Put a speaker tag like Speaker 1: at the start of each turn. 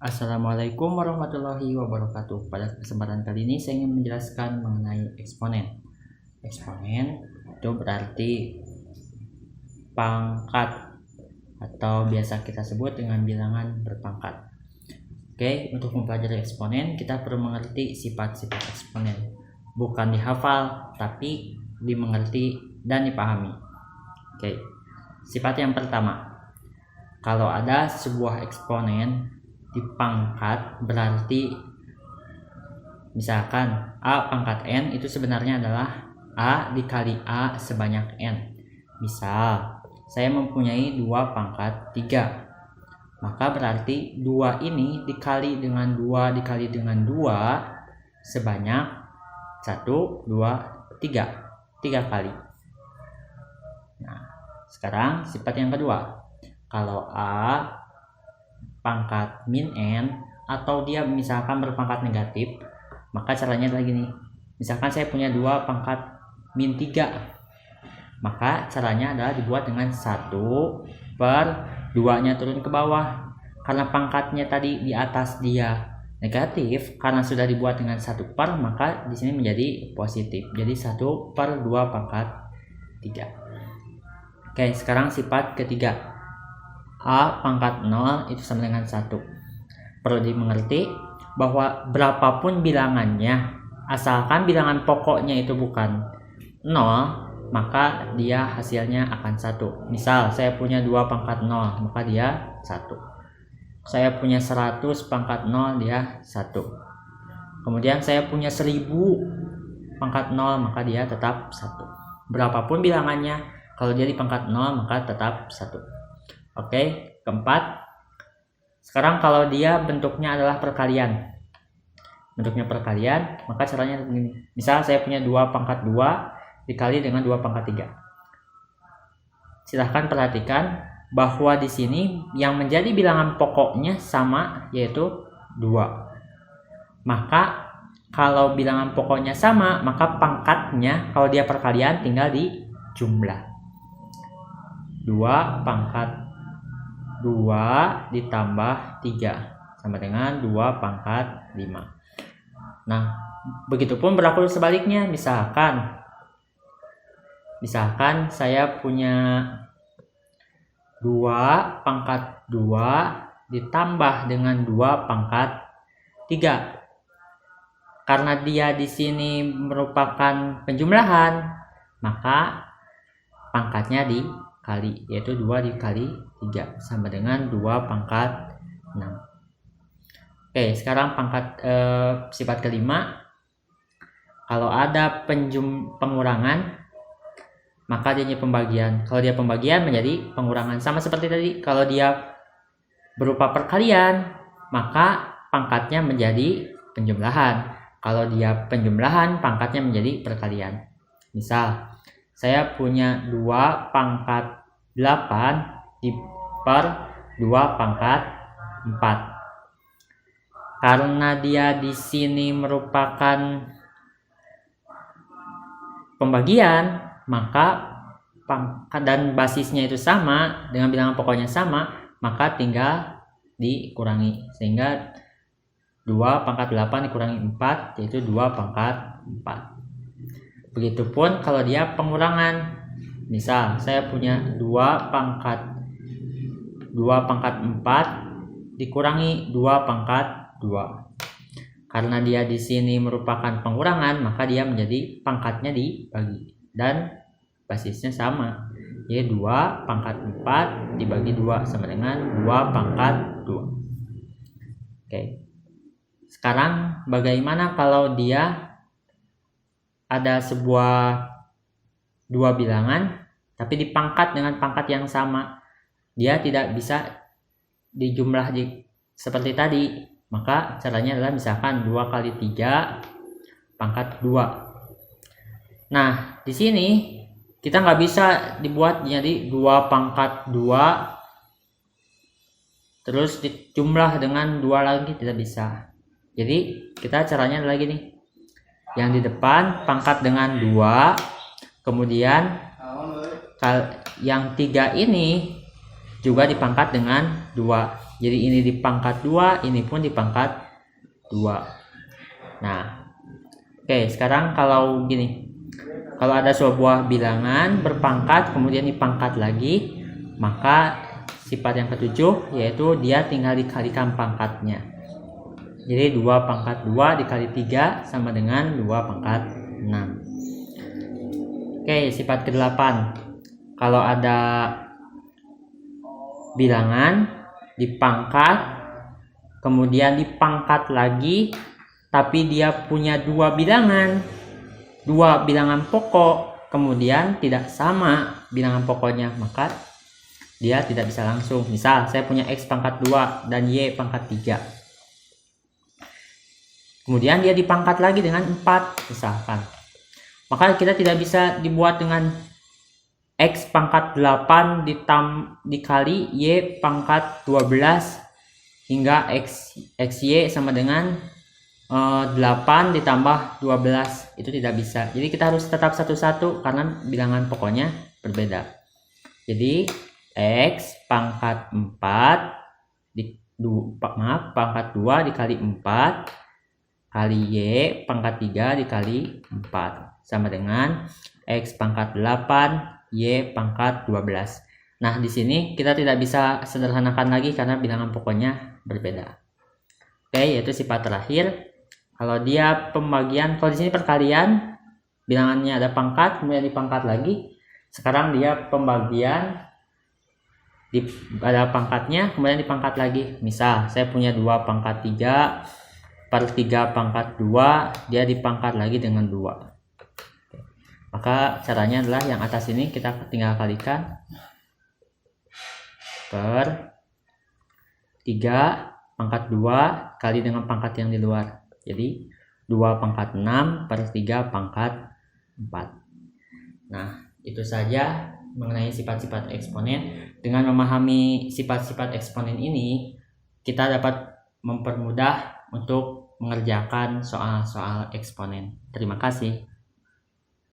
Speaker 1: Assalamualaikum warahmatullahi wabarakatuh. Pada kesempatan kali ini saya ingin menjelaskan mengenai eksponen. Eksponen itu berarti pangkat atau biasa kita sebut dengan bilangan berpangkat. Oke, untuk mempelajari eksponen kita perlu mengerti sifat-sifat eksponen. Bukan dihafal, tapi dimengerti dan dipahami. Oke, sifat yang pertama. Kalau ada sebuah eksponen dipangkat, berarti misalkan A pangkat N itu sebenarnya adalah A dikali A sebanyak N. Misal saya mempunyai 2 pangkat 3, maka berarti 2 ini dikali dengan 2 dikali dengan 2 sebanyak 1, 2, 3 kali. Nah, sekarang sifat yang kedua. Kalau A pangkat min N atau dia misalkan berpangkat negatif, maka caranya adalah gini. Misalkan saya punya 2 pangkat min 3, maka caranya adalah dibuat dengan 1/2 nya turun ke bawah. Karena pangkatnya tadi di atas dia negatif, karena sudah dibuat dengan 1/, maka di sini menjadi positif. Jadi 1/2 pangkat 3. Oke, sekarang sifat ketiga. A pangkat 0 itu sama dengan 1. Perlu dimengerti bahwa berapapun bilangannya, asalkan bilangan pokoknya itu bukan 0, maka dia hasilnya akan 1. Misal saya punya 2 pangkat 0, maka dia 1. Saya punya 100 pangkat 0, dia 1. Kemudian saya punya 1000 pangkat 0, maka dia tetap 1. Berapapun bilangannya, kalau dia di pangkat 0, maka tetap 1. Oke, keempat. Sekarang kalau dia bentuknya adalah perkalian. Bentuknya perkalian, maka caranya begini. Misal saya punya 2 pangkat 2 dikali dengan 2 pangkat 3. Silahkan perhatikan bahwa di sini yang menjadi bilangan pokoknya sama, yaitu 2. Maka kalau bilangan pokoknya sama, maka pangkatnya kalau dia perkalian tinggal dijumlah. 2 pangkat 2 ditambah 3 sama dengan 2 pangkat 5. Nah, begitupun berlaku sebaliknya. Misalkan saya punya 2 pangkat 2 ditambah dengan 2 pangkat 3. Karena dia di sini merupakan penjumlahan, maka pangkatnya dikali, yaitu 2 dikali 3 sama dengan 2 pangkat 6. Oke, sekarang sifat kelima. Kalau ada pengurangan, maka dia pembagian. Kalau dia pembagian menjadi pengurangan. Sama seperti tadi, kalau dia berupa perkalian, maka pangkatnya menjadi penjumlahan. Kalau dia penjumlahan, pangkatnya menjadi perkalian. Misal saya punya 2 pangkat 8 per 2 pangkat 4. Karena dia di sini merupakan pembagian, maka pangkat dan basisnya itu sama, dengan bilangan pokoknya sama, maka tinggal dikurangi. Sehingga 2 pangkat 8 dikurangi 4, yaitu 2 pangkat 4. Begitupun kalau dia pengurangan. Misal saya punya 2 pangkat 4 dikurangi 2 pangkat 2. Karena dia di sini merupakan pengurangan, maka dia menjadi pangkatnya dibagi dan basisnya sama, yaitu 2 pangkat 4 dibagi 2 sama dengan 2 pangkat 2. Oke. Sekarang bagaimana kalau dia ada sebuah 2 bilangan tapi dipangkat dengan pangkat yang sama, dia tidak bisa dijumlah seperti tadi. Maka caranya adalah misalkan 2 kali 3 pangkat 2. Nah, di sini kita nggak bisa dibuat jadi 2 pangkat 2 terus dijumlah dengan 2 lagi, tidak bisa. Jadi kita caranya adalah gini. Yang di depan pangkat dengan 2, kemudian yang 3 ini juga dipangkat dengan 2. Jadi ini di pangkat 2, ini pun di pangkat 2. Nah, oke, sekarang kalau gini. Kalau ada sebuah bilangan berpangkat kemudian dipangkat lagi, maka sifat yang ketujuh yaitu dia tinggal dikalikan pangkatnya. Jadi 2 pangkat 2 dikali 3 sama dengan 2 pangkat 6. Oke, sifat ke-8. Kalau ada bilangan dipangkat kemudian dipangkat lagi, tapi dia punya 2 bilangan pokok, kemudian tidak sama bilangan pokoknya, maka dia tidak bisa langsung. Misal saya punya X pangkat 2 dan Y pangkat 3, kemudian dia dipangkat lagi dengan 4 misalkan, maka kita tidak bisa dibuat dengan X pangkat 8 dikali Y pangkat 12 hingga XY sama dengan 8 ditambah 12. Itu tidak bisa. Jadi kita harus tetap satu-satu karena bilangan pokoknya berbeda. Jadi X pangkat 4 pangkat 2 dikali 4 kali Y pangkat 3 dikali 4 sama dengan X pangkat 8 Y pangkat 12. Nah, di sini kita tidak bisa sederhanakan lagi karena bilangan pokoknya berbeda. Oke, yaitu sifat terakhir. Kalau dia pembagian, kalau di sini perkalian, bilangannya ada pangkat, kemudian dipangkat lagi. Sekarang dia pembagian, ada pangkatnya, kemudian dipangkat lagi. Misal, saya punya 2 pangkat 3 per 3 pangkat 2, dia dipangkat lagi dengan 2. Maka caranya adalah yang atas ini kita tinggal kalikan per 3 pangkat 2 kali dengan pangkat yang di luar. Jadi 2 pangkat 6 per 3 pangkat 4. Nah, itu saja mengenai sifat-sifat eksponen. Dengan memahami sifat-sifat eksponen ini, kita dapat mempermudah untuk mengerjakan soal-soal eksponen. Terima kasih.